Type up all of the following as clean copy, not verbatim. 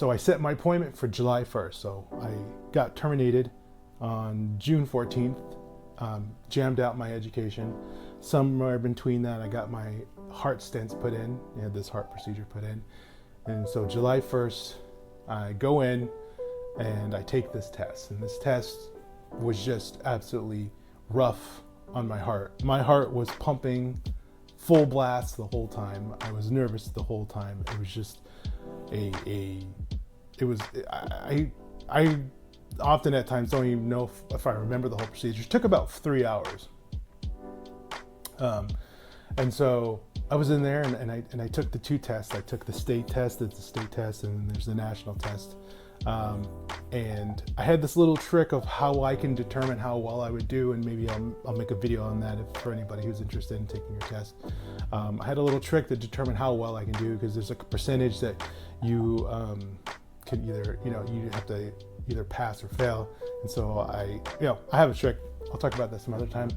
So I set my appointment for July 1st. So I got terminated on June 14th, jammed out my education. Somewhere between that, I got my heart stents put in. I had this heart procedure put in. And so July 1st, I go in and I take this test. And this test was just absolutely rough on my heart. My heart was pumping full blast the whole time. I was nervous the whole time. It was just I often at times don't even know if I remember the whole procedure. It took about 3 hours. And so I was in there and I took the two tests. I took the state test, it's the state test, and then there's the national test. And I had this little trick of how I can determine how well I would do, and maybe I'll make a video on that for anybody who's interested in taking your test. I had a little trick to determine how well I can do, because there's a percentage that you can either, you have to either pass or fail. And so I have a trick. I'll talk about that some other time.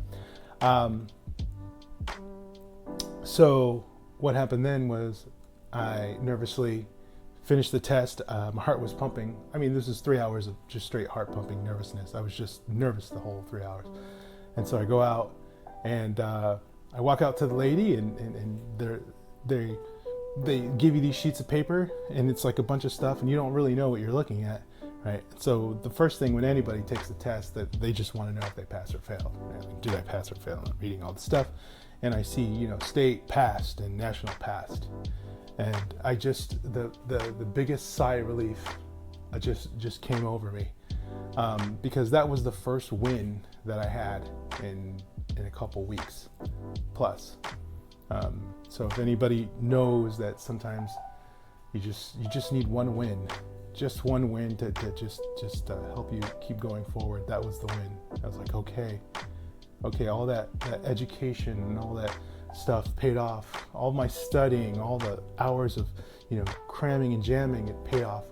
So what happened then was I nervously finished the test. My heart was pumping. I mean, this is 3 hours of just straight heart pumping nervousness. I was just nervous the whole 3 hours. And so I go out and I walk out to the lady, and they give you these sheets of paper, and it's like a bunch of stuff, and you don't really know what you're looking at, right? So the first thing when anybody takes the test, that they just want to know if they pass or fail. Did I pass or fail? I'm reading all the stuff, and I see, state passed and national passed. And I just, the biggest sigh of relief just came over me, because that was the first win that I had in a couple weeks plus. So if anybody knows that sometimes you just need one win, just one win to just help you keep going forward. That was the win. I was like, okay, all that education and all that stuff paid off. All my studying, all the hours of cramming and jamming, it paid off.